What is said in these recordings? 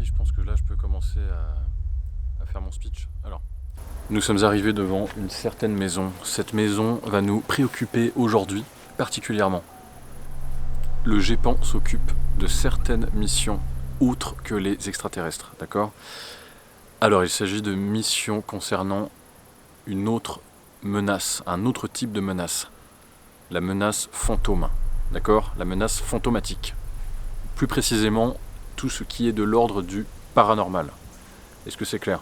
je pense que là je peux commencer à faire mon speech. Alors, nous sommes arrivés devant une certaine maison. Cette maison va nous préoccuper aujourd'hui particulièrement. Le GEPAN s'occupe de certaines missions outre que les extraterrestres, d'accord? Alors il s'agit de missions concernant une autre menace, un autre type de menace. La menace fantôme, d'accord? La menace fantomatique. Plus précisément, tout ce qui est de l'ordre du paranormal. Est-ce que c'est clair?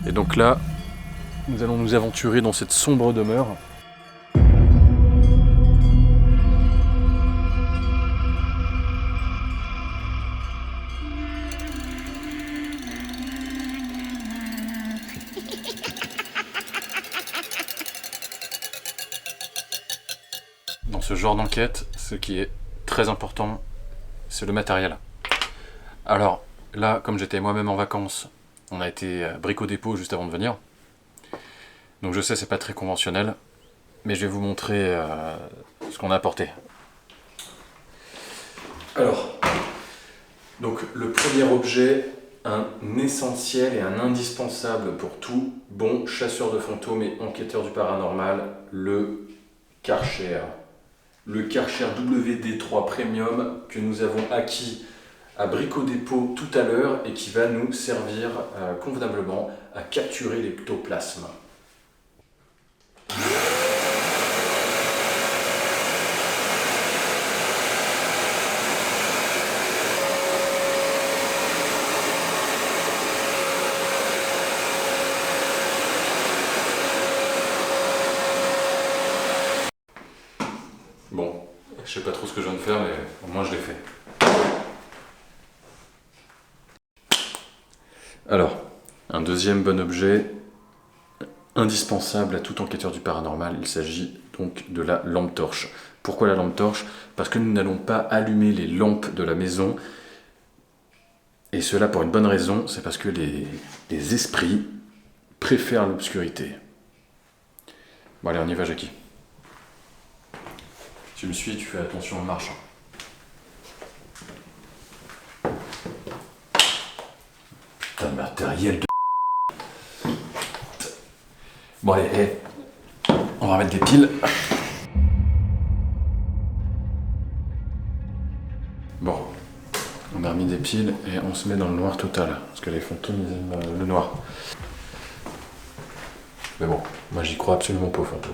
Et donc là, nous allons nous aventurer dans cette sombre demeure. Dans ce genre d'enquête, ce qui est très important, c'est le matériel. Alors là, comme j'étais moi-même en vacances, on a été à Brico Dépôt juste avant de venir. Donc je sais, c'est pas très conventionnel, mais je vais vous montrer ce qu'on a apporté. Alors, donc le premier objet, un essentiel et un indispensable pour tout bon chasseur de fantômes et enquêteur du paranormal, le Karcher. Le Karcher WD3 Premium que nous avons acquis à Brico Dépôt tout à l'heure et qui va nous servir convenablement à capturer l'ectoplasme. Bon, je sais pas trop ce que je viens de faire, mais au moins je l'ai fait. Alors, un deuxième bon objet indispensable à tout enquêteur du paranormal, il s'agit donc de la lampe torche. Pourquoi la lampe torche? Parce que nous n'allons pas allumer les lampes de la maison, et cela pour une bonne raison, c'est parce que les esprits préfèrent l'obscurité. Bon allez, on y va, Jackie. Tu me suis, tu fais attention en marchant. Putain, matériel de... Bon allez, on va mettre des piles. Bon, on a remis des piles et on se met dans le noir total, parce que les fantômes ils aiment le noir. Mais bon, moi j'y crois absolument pas aux fantômes.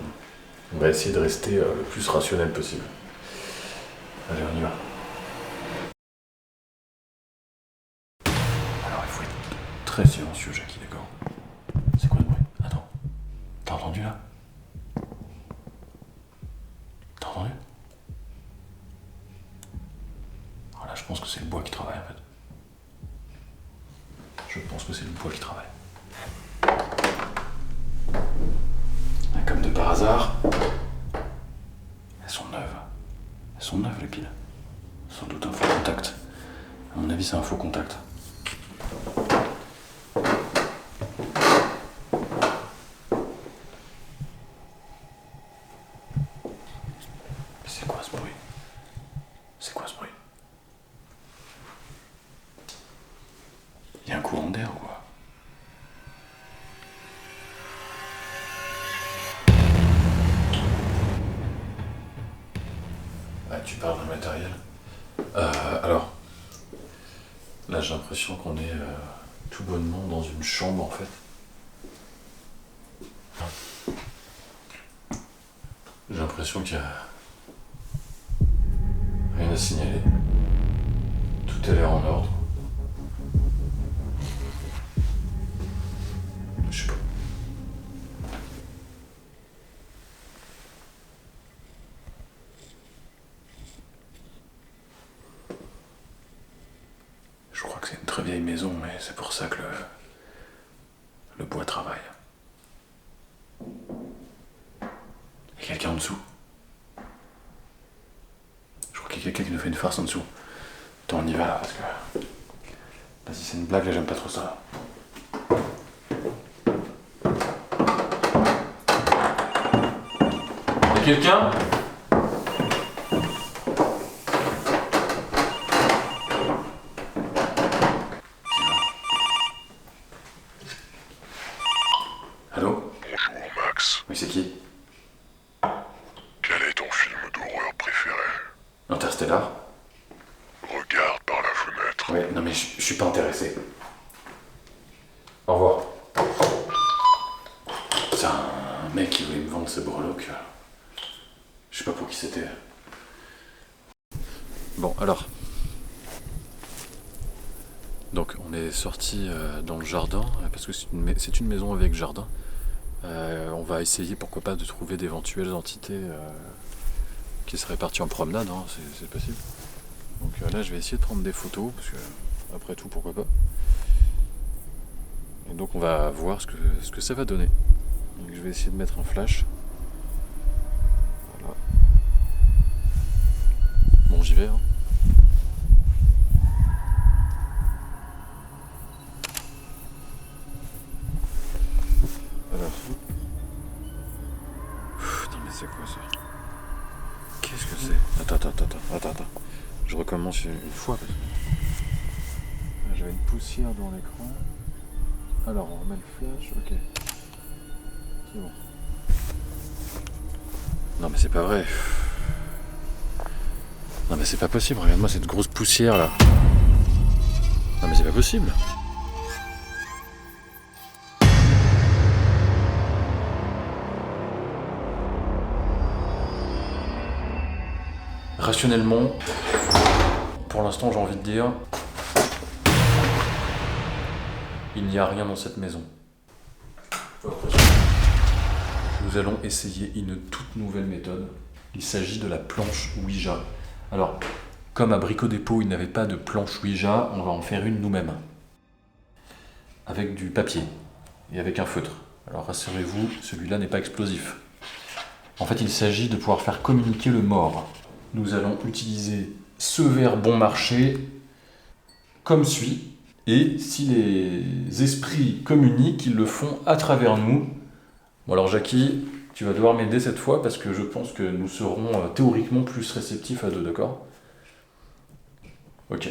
On va essayer de rester le plus rationnel possible. Allez, on y va. Alors il faut être très silencieux, Jackie, d'accord? C'est quoi le bruit? Attends, t'as entendu là? T'as entendu? Alors là, je pense que c'est le bois qui travaille en fait. Je pense que c'est le bois qui travaille. Et comme de par hasard, elles sont neuves. Elles sont neuves les piles. Sans doute un faux contact. À mon avis, c'est un faux contact. C'est quoi ce bruit? C'est quoi ce bruit? Il y a un courant d'air ou quoi? Ah, tu parles d'un matériel. Alors, là j'ai l'impression qu'on est tout bonnement dans une chambre en fait. J'ai l'impression qu'il y a rien à signaler. Tout a l'air en ordre. Je sais pas. Je crois que c'est une très vieille maison, mais c'est pour ça que le bois travaille. Il y a quelqu'un en dessous. Je crois qu'il y a quelqu'un qui nous fait une farce en dessous. Attends, on y va là, parce que... Là, si c'est une blague, là, j'aime pas trop ça. Il y a quelqu'un? Allô? Bonjour Max, Oui, c'est qui? quel est ton film d'horreur préféré? Interstellar? Regarde par la fenêtre. Ouais, non mais je suis pas intéressé. Au revoir. C'est un mec qui voulait me vendre ce breloque. Je sais pas pour qui c'était. Bon, alors. Donc, on est sorti dans le jardin, parce que c'est une maison avec jardin. On va essayer, pourquoi pas, de trouver d'éventuelles entités qui seraient parties en promenade, hein, c'est possible. Donc là, je vais essayer de prendre des photos, parce que, après tout, pourquoi pas. Et donc, on va voir ce que ça va donner. Donc, je vais essayer de mettre un flash. Voilà. Bon, j'y vais, hein. Alors. Putain, mais c'est quoi ça? Qu'est-ce que c'est? Attends. Je recommence une fois parce que j'avais une poussière dans l'écran. Alors, on remet le flash, ok. C'est bon. Non, mais c'est pas vrai. Non, mais c'est pas possible, regarde-moi cette grosse poussière là. Non, mais c'est pas possible. Rationnellement, pour l'instant, j'ai envie de dire, il n'y a rien dans cette maison. Nous allons essayer une toute nouvelle méthode. Il s'agit de la planche Ouija. Alors, comme à Brico Dépôt, il n'avait pas de planche Ouija, on va en faire une nous-mêmes. Avec du papier et avec un feutre. Alors rassurez-vous, celui-là n'est pas explosif. En fait, il s'agit de pouvoir faire communiquer le mort. Nous allons utiliser ce verre bon marché comme suit. Et si les esprits communiquent, ils le font à travers nous. Bon alors Jackie, tu vas devoir m'aider cette fois parce que je pense que nous serons théoriquement plus réceptifs à deux, d'accord? Ok.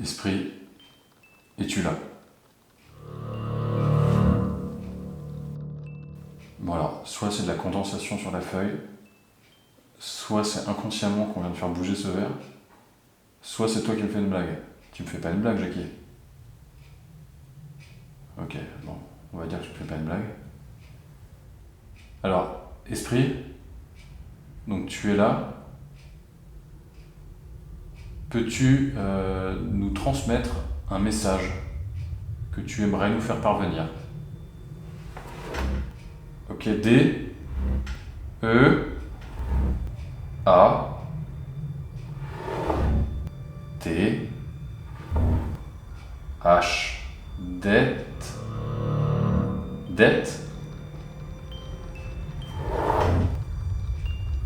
Esprit, es-tu là? Bon alors, soit c'est de la condensation sur la feuille, soit c'est inconsciemment qu'on vient de faire bouger ce verre, soit c'est toi qui me fais une blague. Tu me fais pas une blague, Jackie? Ok, bon, on va dire que tu me fais pas une blague. Alors, esprit, donc tu es là. Peux-tu nous transmettre un message que tu aimerais nous faire parvenir? Ok, D, E, A, T, H, dette,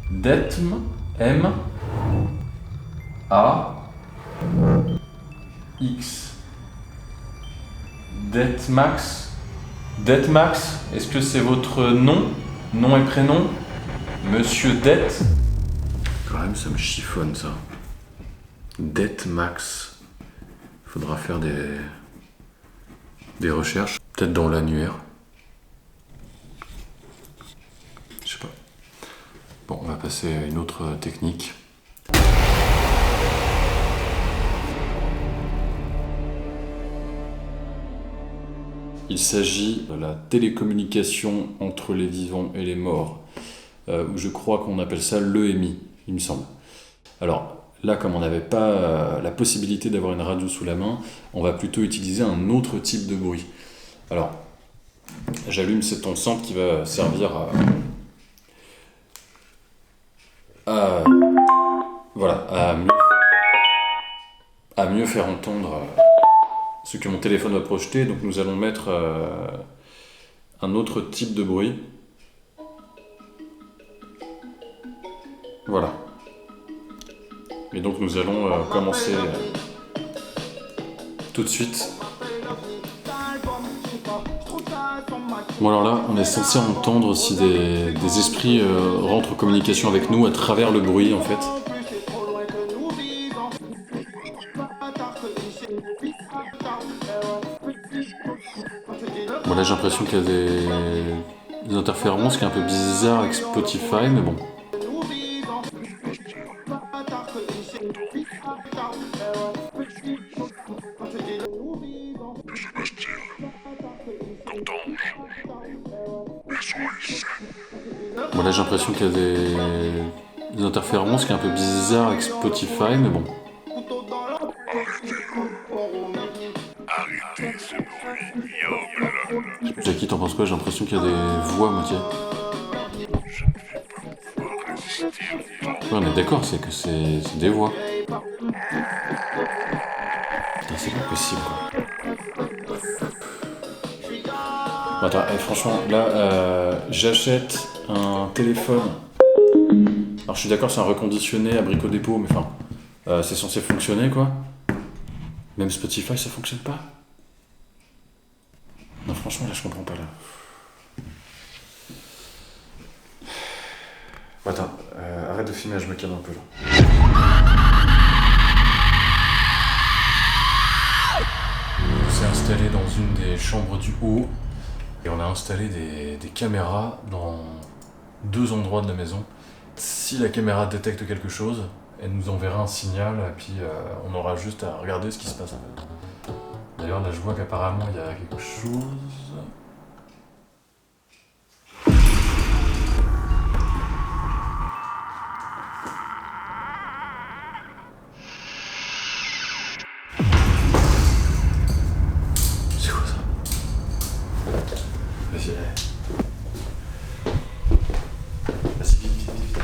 Detm, M, A, X. Detmax. Detmax, est-ce que c'est votre nom et prénom? Monsieur Det? Quand même, ça me chiffonne ça. Detmax. Faudra faire des recherches. Peut-être dans l'annuaire. Je sais pas. Bon, on va passer à une autre technique. Il s'agit de la télécommunication entre les vivants et les morts. Je crois qu'on appelle ça l'EMI, il me semble. Alors là, comme on n'avait pas la possibilité d'avoir une radio sous la main, on va plutôt utiliser un autre type de bruit. Alors, j'allume cette enceinte qui va servir à mieux faire entendre ce que mon téléphone va projeter. Donc nous allons mettre un autre type de bruit. Voilà. Et donc nous allons commencer tout de suite Bon alors là, on est censé entendre si des esprits rentrent en communication avec nous à travers le bruit en fait. Bon là j'ai l'impression qu'il y a des interférences qui est un peu bizarre avec Spotify, mais bon. Bon là j'ai l'impression qu'il y a des interférences qui est un peu bizarre avec Spotify, mais bon. Arrêtez ce bruit, Yom. Jackie, t'en penses quoi? J'ai l'impression qu'il y a des voix à moitié. Je ne vais pas pouvoir résister longtemps. Ouais, on est d'accord, c'est que c'est des voix. Putain, c'est pas possible quoi. Bon, attends, franchement, là, j'achète un téléphone. Alors je suis d'accord, c'est un reconditionné à Brico Dépôt, mais enfin, c'est censé fonctionner quoi. Même Spotify, ça fonctionne pas. Non, franchement, là, je comprends pas là. Bon, attends, arrête de filmer, je me calme un peu là. On s'est installé dans une des chambres du haut et on a installé des caméras dans 2 endroits de la maison. Si la caméra détecte quelque chose, elle nous enverra un signal et puis on aura juste à regarder ce qui se passe en fait. D'ailleurs là je vois qu'apparemment il y a quelque chose. C'est quoi ça? Vas-y, vas-y, vite, vite, vite.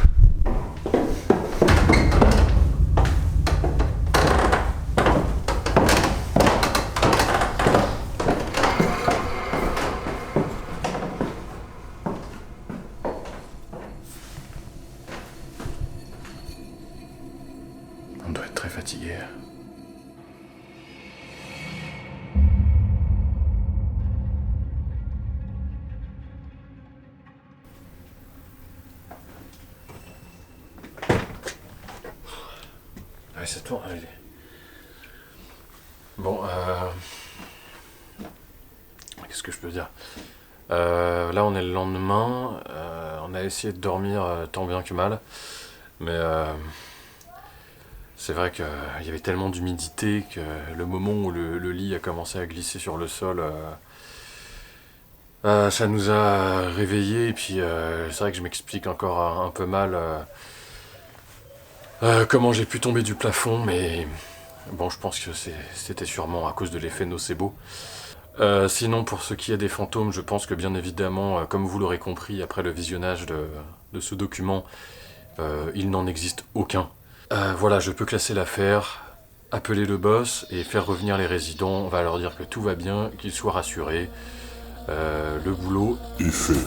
On doit être très fatigué. Ouais, ça tourne, allez. Bon, qu'est-ce que je peux dire? Là, on est le lendemain. On a essayé de dormir tant bien que mal. Mais c'est vrai qu'il y avait tellement d'humidité que le moment où le lit a commencé à glisser sur le sol, ça nous a réveillés. Et puis, c'est vrai que je m'explique encore un peu mal comment j'ai pu tomber du plafond. Mais bon, je pense que c'était sûrement à cause de l'effet nocebo. Sinon, pour ce qui est des fantômes, je pense que bien évidemment, comme vous l'aurez compris après le visionnage de ce document, il n'en existe aucun. Voilà, je peux classer l'affaire, appeler le boss et faire revenir les résidents. On va leur dire que tout va bien, qu'ils soient rassurés. Le boulot est fait.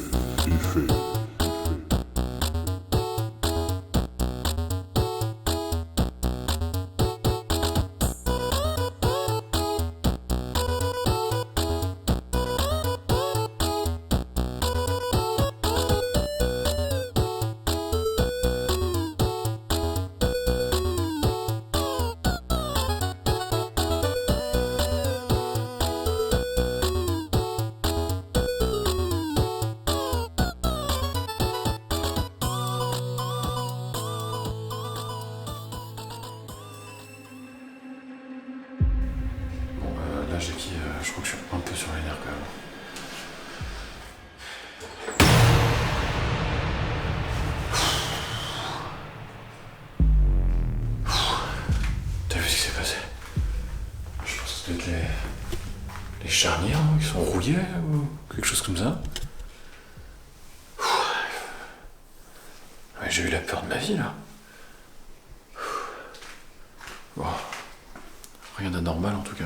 là, Jackie, je crois que je suis un peu sur les nerfs quand même. T'as vu ce qui s'est passé? Je pense que ça doit être les charnières qui sont rouillées ou quelque chose comme ça. Ouais, j'ai eu la peur de ma vie là. Bon. Rien d'anormal en tout cas.